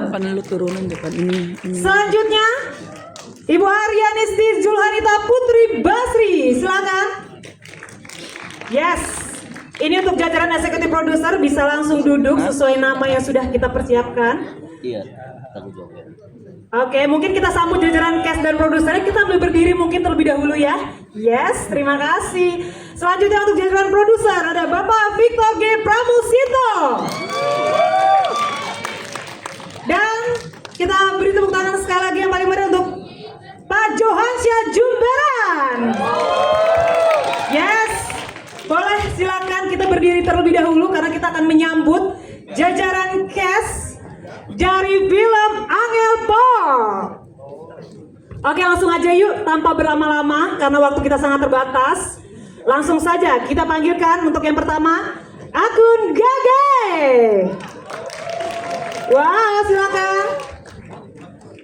Depan lu turunin depan ini. Selanjutnya Ibu Aryanisti Julhanita Putri Basri, silakan. Yes, ini untuk jajaran eksekutif produser bisa langsung duduk sesuai nama yang sudah kita persiapkan. Iya, aku jawab. Oke, mungkin kita sambut jajaran cast dan produsernya. Kita ambil berdiri mungkin terlebih dahulu ya. Yes, terima kasih. Selanjutnya untuk jajaran produser ada Bapak Victor G. Pramusito. Dan kita beri tepuk tangan sekali lagi yang paling meriah untuk Pak Johansyah Jumbaran. Yes, boleh silakan kita berdiri terlebih dahulu karena kita akan menyambut jajaran cast dari film Angel Pop. Oke, langsung aja yuk tanpa berlama-lama karena waktu kita sangat terbatas. Langsung saja kita panggilkan untuk yang pertama Akun Gage. Wah, silakan.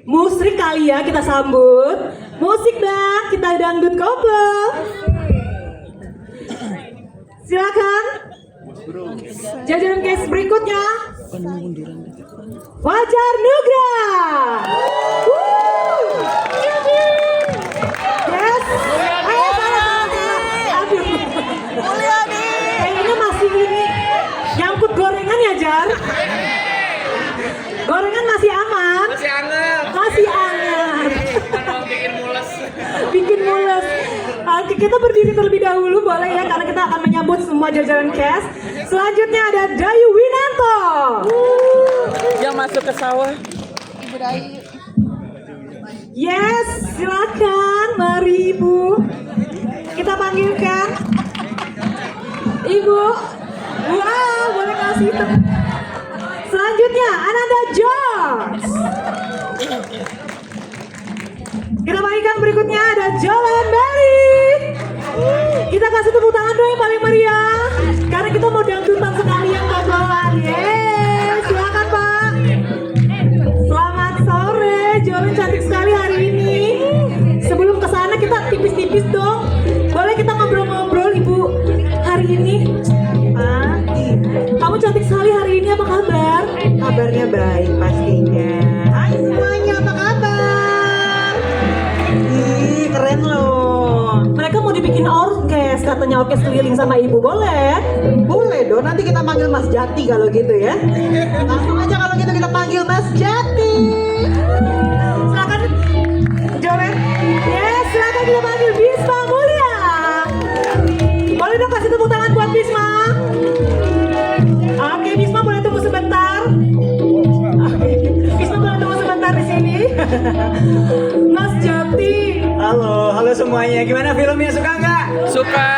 Musik kali ya kita sambut. Musik dong, kita dangdut koplo. Silakan. Jajaran case berikutnya Fajar Nugra. Yes. Ayo aduh. Kayaknya masih ini nyangkut gorengan ya Jar. Gorengan masih aman. Masih anget. Masih anget. Bikin mules. Bikin mules. Oke, kita berdiri terlebih dahulu boleh ya karena kita akan menyambut semua jajaran cast. Selanjutnya ada Dayu Winanto. Yang masuk ke sawah. Ibu Dayu. Yes, silakan, mari Ibu. Kita panggilkan Ibu. Wow, boleh kasih selanjutnya Ananda George. Kita panggilkan berikutnya ada Jolan Bali. Kita kasih tepuk tangan dong yang paling meriah karena kita mau dangdutan sekalian kobrolan. Yeay, silakan Pak. Selamat sore, Jolan cantik sekali hari ini. Sebelum kesana kita tipis-tipis dong. Boleh kita ngobrol-ngobrol Ibu hari ini? Kamu cantik sekali hari ini, apa kabar? Kabarnya baik pastinya. Hai semuanya, apa kabar? Ih, keren loh. Mereka mau dibikin orkes, katanya orkes keliling sama Ibu, boleh? Boleh dong, nanti kita panggil Mas Jati kalau gitu ya. Langsung aja kalau gitu kita panggil Mas Jati. Silakan, Jolen. Yes, silakan kita panggil Bisma Mulia. Boleh dong kasih tepuk tangan buat Bisma. Oke, Bisma boleh tunggu sebentar. Bisma boleh tunggu sebentar di sini. Mas Jati. Halo semuanya. Gimana filmnya, suka nggak? Suka.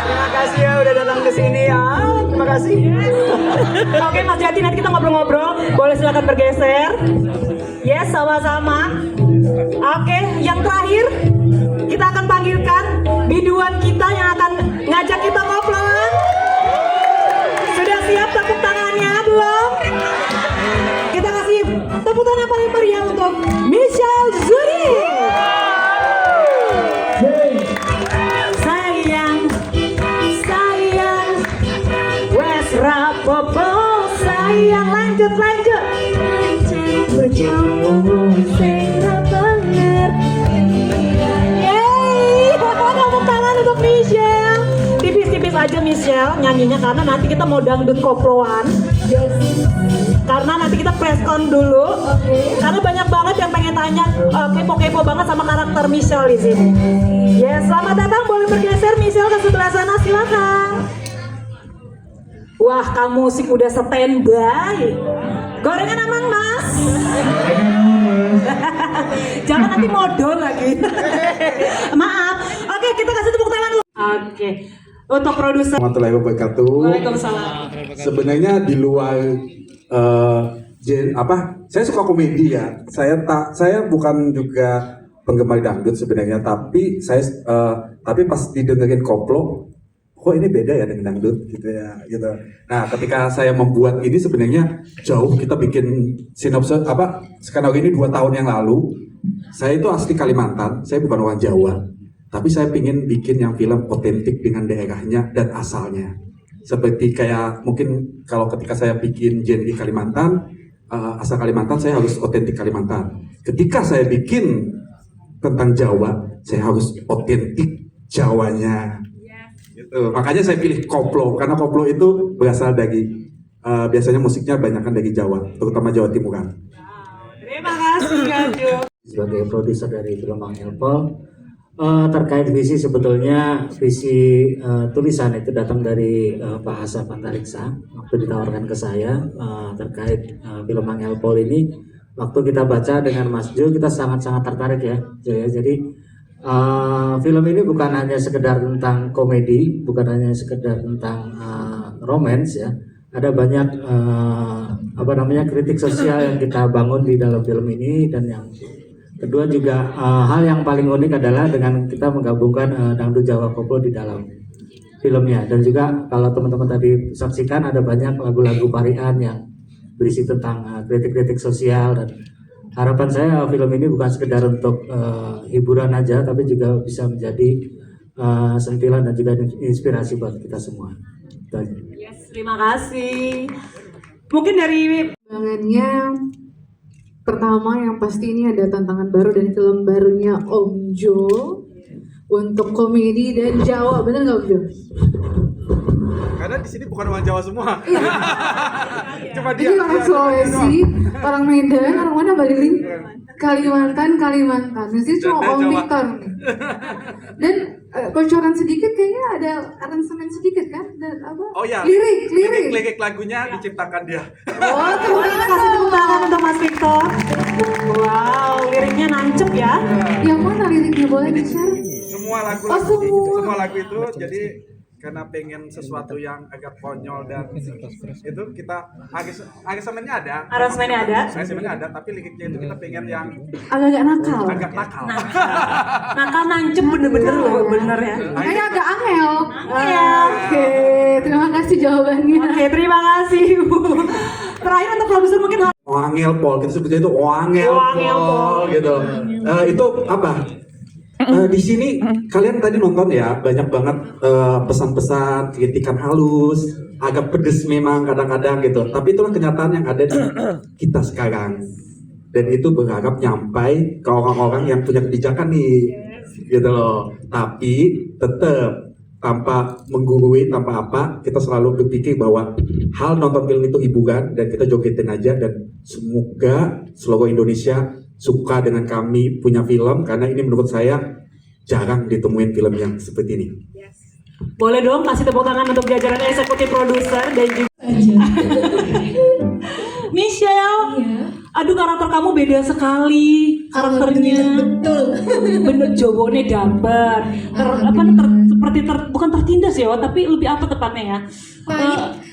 Terima kasih ya udah datang ke sini ya. Terima kasih. Oke, Mas Jati, nanti kita ngobrol-ngobrol. Boleh silakan bergeser. Yes, sama-sama. Oke, yang terakhir kita akan panggilkan biduan kita yang akan ngajak kita ngobrol. Sudah siap tepuk tangannya belum? Kita kasih tepuk tangan paling meriah untuk Michelle Zuri. Sayang, sayang, wes rapopo, sayang, lanjut. Berjauh, saya bener. Yeay, tepuk tangan untuk Michelle. Tipis-tipis aja Michelle nyanyinya karena nanti kita mau dangdut koploan. Karena nanti kita preskon dulu. Karena banyak banget yang pengen tanya kepo-kepo banget sama karakter Michelle di sini. Ya, selamat datang. Boleh bergeser Michelle ke sebelah sana, silakan. Wah, kamu musik udah standby. Gorengan aman, Mas? Jangan nanti modal lagi. Maaf. Oke, kita kasih tepuk tangan dulu. Oke. Untuk produser. Warahmatullahi wabarakatuh. Waalaikumsalam. Sebenarnya di luar saya suka komedi ya. Saya bukan juga penggemar dangdut sebenarnya, tapi tapi pas didengerin koplo, kok ini beda ya dengan dangdut gitu ya gitu. Nah, ketika saya membuat ini sebenarnya jauh, kita bikin sinopsis skenario ini 2 tahun yang lalu. Saya itu asli Kalimantan, saya bukan orang Jawa. Tapi saya ingin bikin yang film otentik dengan daerahnya dan asalnya. Seperti kayak mungkin kalau ketika saya bikin genre Kalimantan, asal Kalimantan, saya harus otentik Kalimantan. Ketika saya bikin tentang Jawa, saya harus otentik Jawanya. Gitu. Makanya saya pilih koplo, karena koplo itu berasal dari biasanya musiknya banyakkan dari Jawa, terutama Jawa Timuran. Terima kasih Kak Jo. Sebagai produser dari film Bang Elpol, terkait visi, sebetulnya visi tulisan itu datang dari Pak Hasan Pantariksa waktu ditawarkan ke saya terkait film Bang Elpol ini. Waktu kita baca dengan Mas Jo, kita sangat-sangat tertarik ya Jo ya. Jadi film ini bukan hanya sekedar tentang komedi, bukan hanya sekedar tentang romance ya. Ada banyak kritik sosial yang kita bangun di dalam film ini. Dan yang kedua juga hal yang paling unik adalah dengan kita menggabungkan dangdut Jawa Koplo di dalam filmnya. Dan juga kalau teman-teman tadi saksikan, ada banyak lagu-lagu parian yang berisi tentang kritik-kritik sosial. Dan harapan saya film ini bukan sekedar untuk hiburan aja, tapi juga bisa menjadi sentilan dan juga inspirasi buat kita semua. Itu aja. Yes, terima kasih. Mungkin dari Tantangannya pertama yang pasti ini ada tantangan baru dari film barunya Om Jo untuk komedi dan Jawa, bener nggak Om Jo? Karena di sini bukan orang Jawa semua. Cuma dia. Ini orang Sulawesi, orang Medan, orang mana Baliling? Kalimantan. Mesti cuma Dan Om Jawa. Victor nih. Dan bocoran sedikit kayaknya ada aransemen sedikit kan? Dan apa? Oh ya. Lirik. Lirik lagunya diciptakan dia. Oh, terima kasih tepuk tangan untuk Mas Victor. Wow, liriknya nancep ya. Yang mana liriknya, boleh di-share? Semua lagu Oh, semua lagu itu jadi karena pengen sesuatu yang agak konyol dan itu kita aransemennya ada. Aransemennya ada, tapi liriknya itu kita pengen yang Agak nakal. agak nakal. Nakal nancep bener-bener loh, bener ya. Kayaknya agak angel. Iya. Oke, terima kasih jawabannya. Oke, terima kasih Bu. Terakhir untuk produser mungkin Wangel Pol, kita sebutnya itu Wangel Pol gitu. Itu apa? Di sini kalian tadi nonton ya, banyak banget pesan-pesan, kritikan halus, agak pedes memang kadang-kadang gitu. Tapi itulah kenyataan yang ada di kita sekarang. Dan itu berharap nyampai ke orang-orang yang punya kebijakan nih, gitu loh. Tapi tetap tanpa menggurui, tanpa apa, kita selalu berpikir bahwa hal nonton film itu hiburan dan kita jogetin aja. Dan semoga seluruh Indonesia suka dengan kami punya film, karena ini menurut saya jarang ditemuin film yang seperti ini. boleh dong kasih tepuk tangan untuk jajaran eksekutif produser dan juga Michelle. Aduh, karakter kamu beda sekali karakternya. Betul. Bener, jawabnya dapet. Bukan tertindas ya, tapi lebih apa tepatnya ya?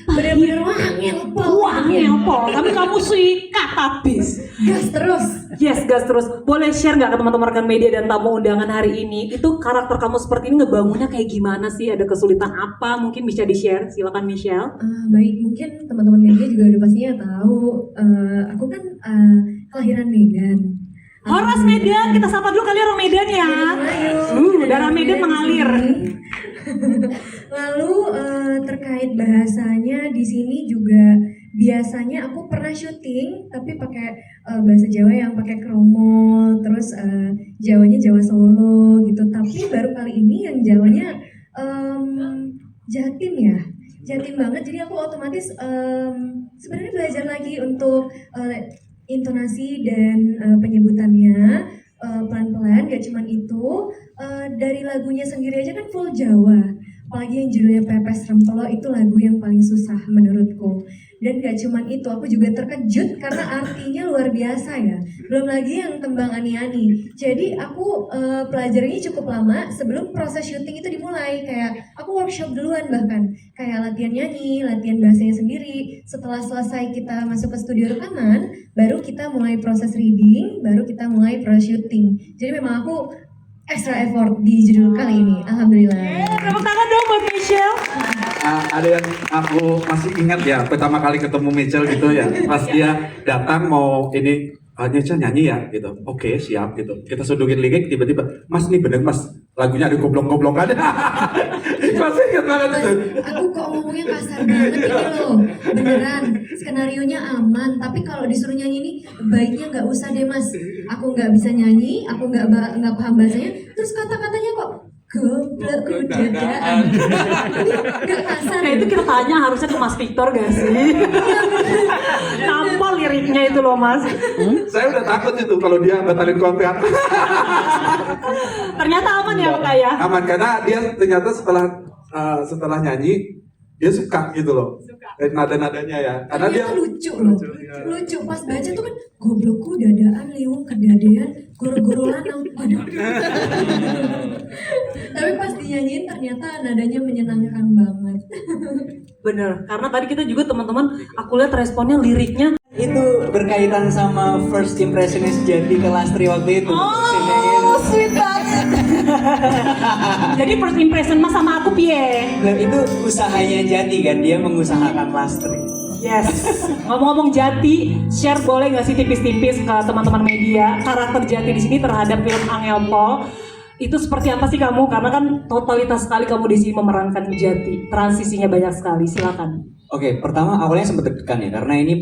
Bener-bener Wangel Pol. Tapi kamu sikat habis. Gas terus. Yes, gas terus. Boleh share nggak ke teman-teman rekan media dan tamu undangan hari ini? Itu karakter kamu seperti ini ngebangunnya kayak gimana sih? Ada kesulitan apa? Mungkin bisa di-share. Silakan Michelle. Baik, mungkin teman-teman media juga udah pastinya tahu. Aku kan kelahiran Medan. Horas Medan, kita sapa dulu kali orang Medan ya. Darah Medan mengalir. Lalu terkait bahasanya di sini juga biasanya aku pernah syuting tapi pakai bahasa Jawa yang pakai kromo, terus Jawanya Jawa Solo gitu. Tapi baru kali ini yang Jawanya Jatim ya. Jatim banget, jadi aku otomatis sebenarnya belajar lagi untuk intonasi dan penyebutannya pelan-pelan. Gak cuman itu, dari lagunya sendiri aja kan full Jawa, apalagi yang judulnya Pepes Rempelo itu lagu yang paling susah menurutku. Dan gak cuman itu, aku juga terkejut karena artinya luar biasa ya. Belum lagi yang tembang ani-ani. Jadi aku pelajarinya cukup lama sebelum proses syuting itu dimulai. Kayak aku workshop duluan bahkan. Kayak latihan nyanyi, latihan bahasanya sendiri. Setelah selesai kita masuk ke studio rekaman, baru kita mulai proses reading, baru kita mulai proses syuting. Jadi memang aku extra effort di judul kali ini. Alhamdulillah. Tepuk tangan dong buat Michelle. Ada yang aku masih ingat ya, pertama kali ketemu Michelle gitu ya, pas dia datang mau ini Michelle nyanyi ya gitu, oke siap gitu, kita sudukin lirik, tiba-tiba Mas nih bener Mas, lagunya ada goblok-goblokannya. Masih ingat banget itu. Aku kok ngomongnya kasar banget ini loh. Beneran, skenarionya aman. Tapi kalau disuruh nyanyi ini, baiknya nggak usah deh mas. Aku nggak bisa nyanyi, aku nggak paham bahasanya. Terus kata-katanya kok goblok kudadaan. Nggak kasar. Nah itu kita tanya harusnya ke Mas Victor gak sih? Nampol liriknya itu loh Mas. Saya udah takut itu kalau dia batalin kontrak. Ternyata aman ya Kak ya? Aman karena dia ternyata setelah nyanyi dia suka gitu loh. Nada-nadanya ya. Karena dia Ternyata lucu loh. Lucu pas baca tuh kan goblokku dadaan liwung kedadean goro-goro lanang. Waduh. Tapi pas dinyanyiin ternyata nadanya menyenangkan banget. Bener, karena tadi kita juga teman-teman aku lihat responnya liriknya. Itu berkaitan sama first impressionnya Jati ke Lastri waktu itu. Oh, sweet banget. Jadi first impression mas sama aku piye? Nah, itu usahanya Jati kan, dia mengusahakan Lastri. Yes. Ngomong-ngomong Jati, share boleh nggak sih tipis-tipis ke teman-teman media karakter Jati di sini terhadap film Angel Pol? Itu seperti apa sih kamu? Karena kan totalitas sekali kamu di sini memerankan Jati. Transisinya banyak sekali. Silakan. Oke, pertama awalnya sempat deg-degan ya, karena ini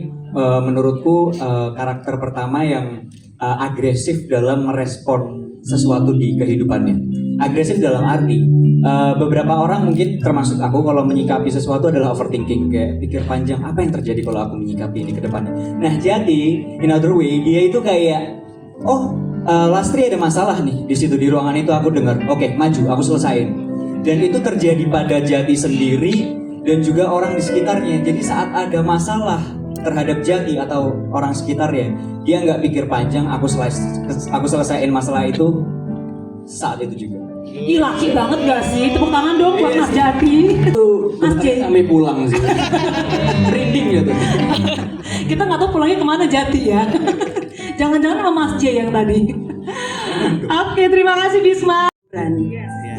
menurutku karakter pertama yang agresif dalam merespon sesuatu di kehidupannya. Agresif dalam arti beberapa orang mungkin termasuk aku kalau menyikapi sesuatu adalah overthinking, kayak pikir panjang apa yang terjadi kalau aku menyikapi ini ke depannya. Nah, Jati in other way dia itu kayak Lastri ada masalah nih di situ, di ruangan itu aku dengar. Oke, maju, aku selesain. Dan itu terjadi pada Jati sendiri dan juga orang di sekitarnya. Jadi saat ada masalah terhadap Jati atau orang sekitarnya, dia nggak pikir panjang, aku selesaiin masalah itu saat itu juga. Ih laki banget gak sih? Tepuk tangan dong buat Mas Jati. Mas J. Sampai pulang sih. Rinding ya tuh. Kita nggak tahu pulangnya kemana Jati ya. Jangan-jangan sama Mas J yang tadi. Oke, terima kasih Bisma.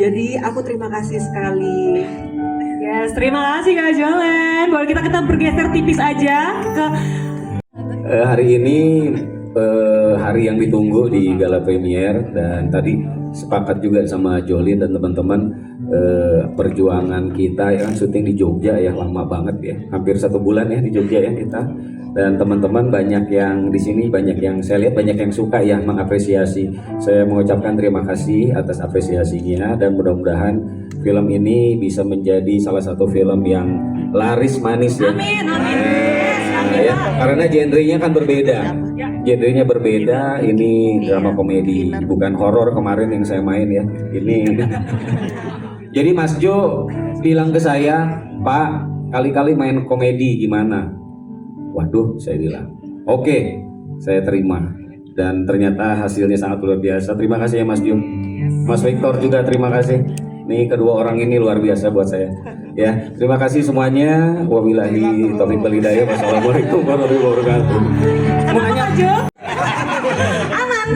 Jadi aku terima kasih sekali. Yes, terima kasih Kak Jolen. Boleh kita bergeser tipis aja ke hari ini hari yang ditunggu di gala premier, dan tadi sepakat juga sama Jolin dan teman-teman, perjuangan kita ya kan syuting di Jogja ya lama banget ya, hampir 1 bulan ya di Jogja ya kita, dan teman-teman banyak yang di sini, banyak yang saya lihat banyak yang suka ya, mengapresiasi. Saya mengucapkan terima kasih atas apresiasinya, dan mudah-mudahan film ini bisa menjadi salah satu film yang laris manis ya. Amin. Ya, karena genrenya kan berbeda. Genrenya berbeda, ini drama komedi, bukan horor kemarin yang saya main ya. Ini. Jadi Mas Jo bilang ke saya, "Pak, kali-kali main komedi gimana?" Waduh, saya bilang, "Oke, saya terima." Dan ternyata hasilnya sangat luar biasa. Terima kasih ya Mas Jo. Mas Victor juga terima kasih. Nih kedua orang ini luar biasa buat saya. Ya, terima kasih semuanya. Wabillahi taufiq wal hidayah. Wassalamualaikum warahmatullahi wabarakatuh. Kenapa aja? Aman.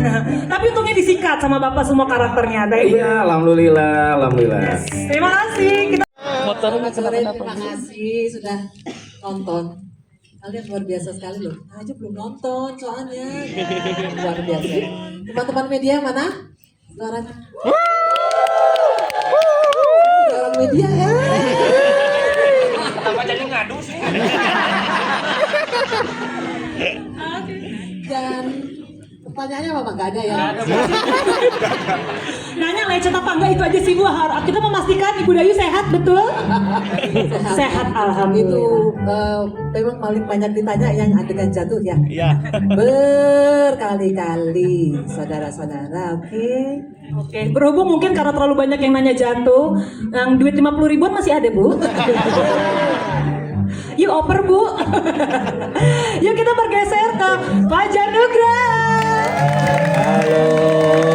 Tapi untungnya disikat sama Bapak semua karakternya. Iya, alhamdulillah. Terima kasih. Kita Terima kasih sudah nonton. Kalian luar biasa sekali loh. Aja belum nonton soalnya. Luar biasa. Teman-teman media mana? Suaranya. Orang media ya. Kenapa jadi ngadu sih? Dan pertanyaannya apa? Nggak ada ya? nanya lecet apa enggak itu aja sih Bu. Kita memastikan Ibu Dayu sehat betul? Sehat alhamdulillah. Itu memang paling banyak ditanya yang adegan jatuh ya. Iya. Berkali-kali saudara-saudara. Oke, berhubung mungkin karena terlalu banyak yang nanya jatuh, yang duit 50 ribuan masih ada Bu. Yuk oper Bu. Yuk kita bergeser ke Fajar Nugroho.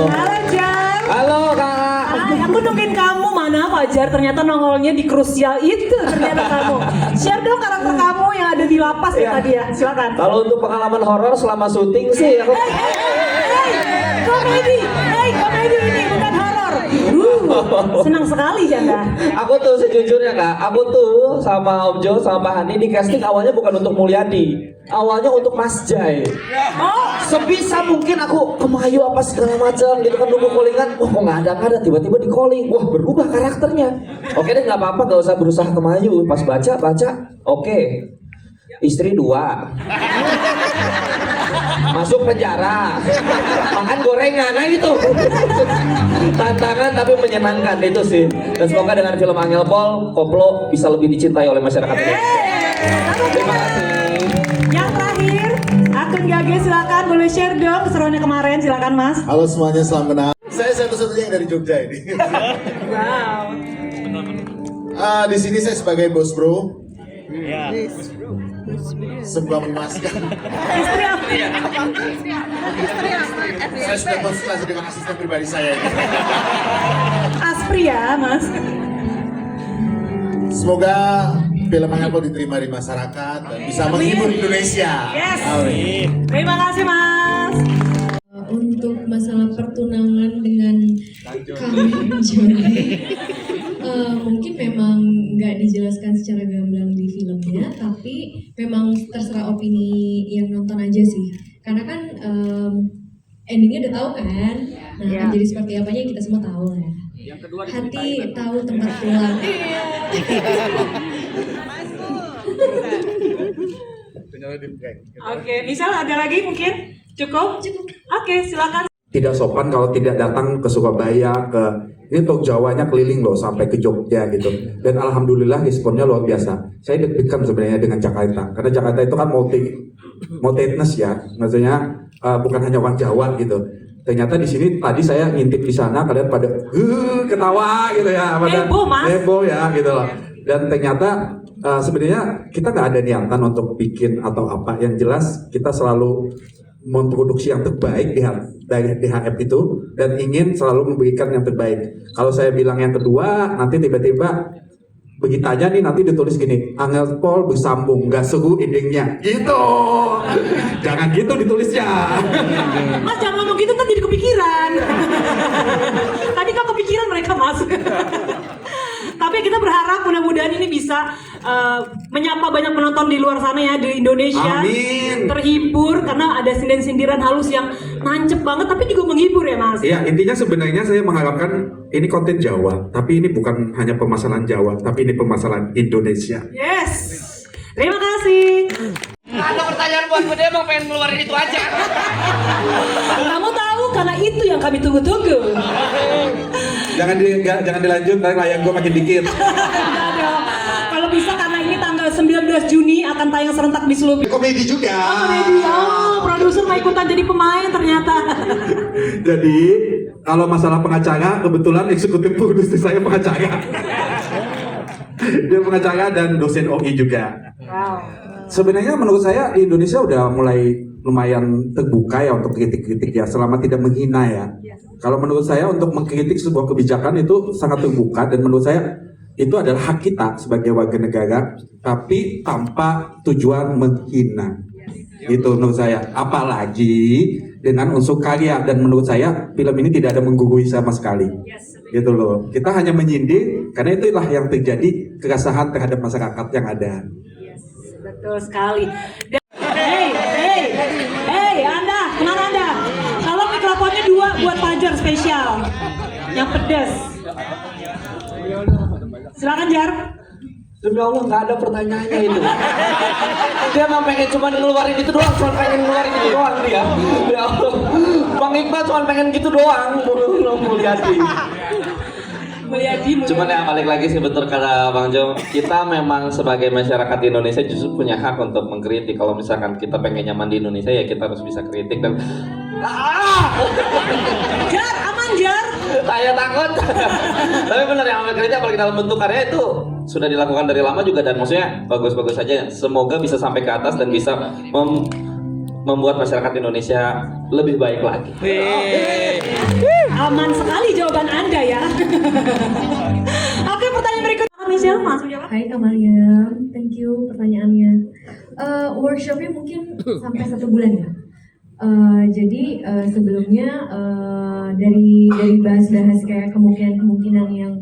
Halo Jar. Halo Kak. Hai, aku nungguin kamu, mana Fajar? Ternyata nongolnya di krusial itu ternyata kamu. Share dong karakter kamu yang ada di lapas ya tadi ya, silakan. Kalau untuk pengalaman horor selama syuting sih aku Komedi ini bukan horor. Senang sekali Janda. Aku tuh sejujurnya Kak, aku tuh sama Om Jo sama Pak Hani di casting awalnya bukan untuk Mulyadi, awalnya untuk Mas Jai. Sebisa mungkin aku Kemayu apa segala macam gitu kan, nunggu callingan, wah kok nggak ada, tiba-tiba di calling, wah berubah karakternya. Oke deh nggak apa-apa, nggak usah berusaha Kemayu. Pas baca, oke, istri 2. Masuk penjara, makan gorengan, nah itu tantangan tapi menyenangkan itu sih. Dan semoga dengan film Angel Pol, Koplo bisa lebih dicintai oleh masyarakat Indonesia. Terima kasih. Yang terakhir, akun Gage silakan boleh share dong keseruannya kemarin, silakan Mas. Halo semuanya, selamat menang. Saya satu-satunya yang dari Jogja ini. Wow. Di sini saya sebagai bos bro. Sebuah memuaskan. Istri apa? Saya sudah konsultasi dengan asisten pribadi saya. Aspri ya Mas. Semoga film Angel Pol diterima di masyarakat dan bisa menghibur Indonesia. Yes. Amin. Terima kasih Mas. Untuk masalah pertunangan dengan kami Joni, mungkin memang nggak dijelaskan secara gamblang di filmnya, tapi memang terserah opini yang nonton aja sih. Karena kan endingnya udah tahu kan, nah akan jadi seperti apanya kita semua tahu lah. Hati tahu tempat pulang. Oke, misal ada lagi mungkin? Cukup? Oke, silakan. Tidak sopan kalau tidak datang ke Surabaya, ini Tok Jawanya keliling loh sampai ke Jogja gitu. Dan alhamdulillah responnya luar biasa. Saya deg-degan sebenarnya dengan Jakarta, karena Jakarta itu kan multi-etnis ya, maksudnya bukan hanya orang Jawa gitu. Ternyata di sini tadi saya ngintip di sana, kalian pada ketawa gitu ya, pada heboh ya gitu loh. Dan ternyata sebenarnya kita nggak ada niatan untuk bikin atau apa. Yang jelas kita selalu memproduksi yang terbaik dari DHF itu dan ingin selalu memberikan yang terbaik. Kalau saya bilang yang kedua, nanti tiba-tiba begitu aja nih nanti ditulis gini, Angel Pol bersambung, nggak seru endingnya, gitu. Jangan gitu ditulisnya. Mas jangan ngomong gitu, ntar jadi kepikiran. Tadi kok kepikiran mereka Mas. Tapi kita berharap mudah-mudahan ini bisa menyapa banyak penonton di luar sana ya, di Indonesia. Amin. Terhibur karena ada sindiran-sindiran halus yang nancep banget tapi juga menghibur ya Mas. Iya, intinya sebenarnya saya mengharapkan ini konten Jawa, tapi ini bukan hanya permasalahan Jawa, tapi ini permasalahan Indonesia. Yes. Terima kasih. Ada pertanyaan buat gue, emang pengen ngeluarin itu aja. Kamu tahu karena itu yang kami tunggu-tunggu. Jangan dilanjut, nanti layang gue makin dikit. Kalau bisa karena ini tanggal 19 Juni akan tayang serentak di seluruh Komedi juga. komedi. Oh, produser mau ikutan jadi pemain ternyata. Jadi kalau masalah pengacara, kebetulan eksekutif produser saya pengacara. Dia pengacara dan dosen OI juga. Wow. Sebenarnya menurut saya di Indonesia udah mulai lumayan terbuka ya untuk kritik-kritik ya, selama tidak menghina ya. Kalau menurut saya untuk mengkritik sebuah kebijakan itu sangat terbuka, dan menurut saya itu adalah hak kita sebagai warga negara, tapi tanpa tujuan menghina. Itu menurut saya. Apalagi dengan unsur karya, dan menurut saya film ini tidak ada menggurui sama sekali. Gitu loh. Kita hanya menyindir karena itulah yang terjadi, keresahan terhadap masyarakat yang ada. Betul sekali. Hey, Anda, kemana Anda? Kalau mikrofonnya 2 buat Fajar spesial, yang pedas. Silakan Jar. Demi Allah nggak ada pertanyaannya itu. Dia emang pengen cuma ngeluarin itu doang, cuma pengen ngeluarin itu doang dia. Ya Allah, Bang Iqbal cuma pengen gitu doang, Mulyadi. Cuman ya balik lagi sih, betul kata Bang Jo, kita memang sebagai masyarakat di Indonesia justru punya hak untuk mengkritik. Kalau misalkan kita pengen nyaman di Indonesia ya kita harus bisa kritik dan Jar, aman Jar. saya takut. Tapi benar yang ambil kritik apalagi dalam bentuk karya itu sudah dilakukan dari lama juga, dan maksudnya bagus-bagus saja. Semoga bisa sampai ke atas dan bisa membuat masyarakat Indonesia lebih baik lagi. Aman sekali jawaban Anda ya. Oke, pertanyaan berikutnya Michelle, langsung jawab. Hai Kamalia, thank you pertanyaannya. Workshopnya mungkin sampai 1 bulan ya? Jadi sebelumnya dari bahas-bahas kayak kemungkinan yang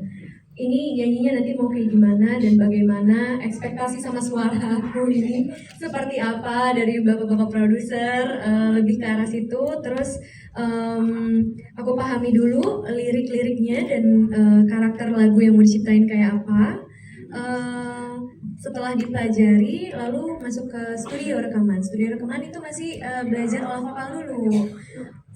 ini nyanyinya nanti mau kayak gimana dan bagaimana ekspektasi sama suara aku ini seperti apa dari bapak-bapak produser, lebih ke arah situ. Terus aku pahami dulu lirik-liriknya dan karakter lagu yang mau diciptain kayak apa. Setelah dipelajari lalu masuk ke studio rekaman itu masih belajar olah vokal dulu.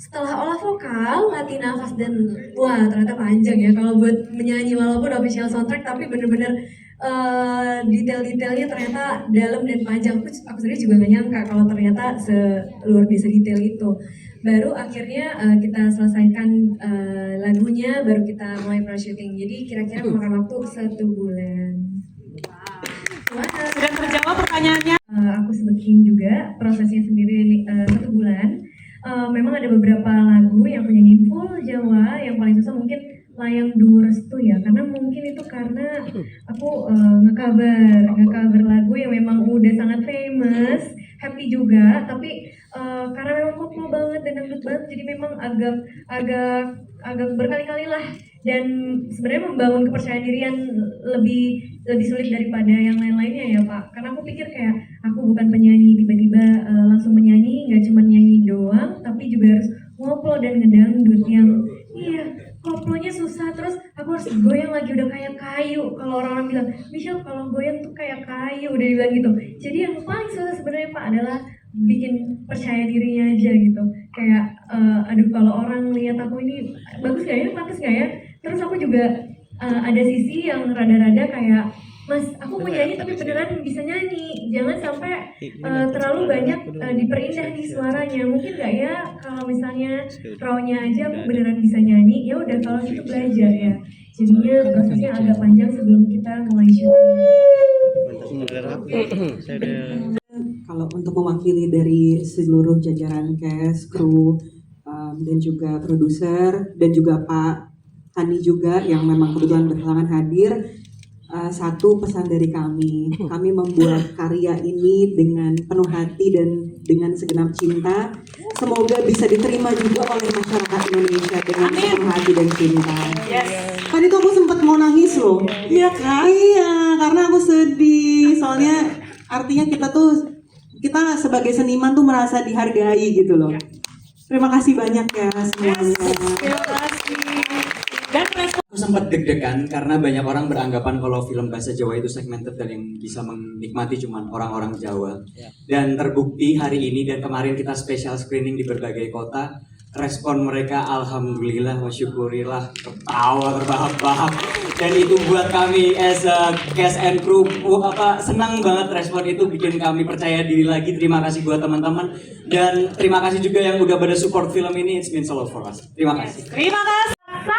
Setelah olah vokal, latih nafas dan wah ternyata panjang ya kalau buat menyanyi walaupun official soundtrack tapi bener-bener detail-detailnya ternyata dalam dan panjang. Aku sendiri juga gak nyangka kalau ternyata seluar biasa detail itu. Baru akhirnya kita selesaikan lagunya, baru kita mulai pro syuting. Jadi kira-kira memakan waktu 1 bulan. Sudah terjawab pertanyaannya? Aku sebutin juga prosesnya sendiri 1 bulan. Memang ada beberapa lagu yang penyanyi full Jawa yang paling susah mungkin Layang Duo Restu ya, karena mungkin itu karena aku nge-cover lagu yang memang udah sangat famous, happy juga, tapi karena memang koplo banget dan dangdut banget, jadi memang agak berkali-kali lah. Dan sebenarnya membangun kepercayaan diri yang lebih sulit daripada yang lain-lainnya ya Pak, karena aku pikir kayak aku bukan penyanyi tiba-tiba langsung menyanyi, nggak cuma nyanyi doang tapi juga harus ngoplo dan ngedangdut yang koplonya susah, terus aku harus goyang lagi udah kayak kayu. Kalau orang-orang bilang, Michelle kalau goyang tuh kayak kayu, udah dibilang gitu. Jadi yang paling susah sebenarnya Pak adalah bikin percaya dirinya aja gitu. Kayak aduh kalau orang lihat aku ini bagus gak ya, pantas gak ya. Terus aku juga ada sisi yang rada-rada kayak, Mas, aku mau nyanyi tapi beneran bisa nyanyi. Jangan sampai terlalu banyak diperindah nih suaranya. Mungkin gak ya kalau misalnya raw-nya aja aku beneran bisa nyanyi. Ya udah kalau gitu belajar ya. Jadinya prosesnya agak panjang sebelum kita mulai syuting. Kalau untuk mewakili dari seluruh jajaran cast, kru, dan juga produser, dan juga Pak Tani juga yang memang kebetulan berhalangan hadir, satu pesan dari kami membuat karya ini dengan penuh hati dan dengan segenap cinta. Semoga bisa diterima juga oleh masyarakat Indonesia dengan penuh hati dan cinta. Tadi tuh aku sempat mau nangis loh. Iya karena aku sedih. Soalnya artinya kita sebagai seniman tuh merasa dihargai gitu loh. Terima kasih banyak ya semuanya. Terima kasih. Dan aku sempat deg-degan karena banyak orang beranggapan kalau film bahasa Jawa itu segmented dan yang bisa menikmati cuma orang-orang Jawa. Dan terbukti hari ini dan kemarin kita special screening di berbagai kota, respon mereka alhamdulillah wa syukurillah, ketawa terbahak-bahak. Dan itu buat kami as a cast and crew senang banget, respon itu bikin kami percaya diri lagi. Terima kasih buat teman-teman dan terima kasih juga yang udah pada support film ini. It's been so lot for us. Terima kasih. terima kasih. 1.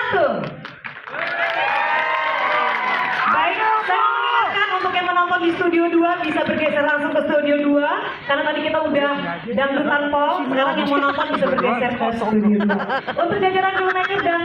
Baik, saya mengingatkan untuk yang menonton di studio 2 bisa bergeser langsung ke studio 2 karena tadi kita udah dangdutan pol, sekarang yang mau nonton bisa bergeser ke studio 2. Untuk jajaran crew dan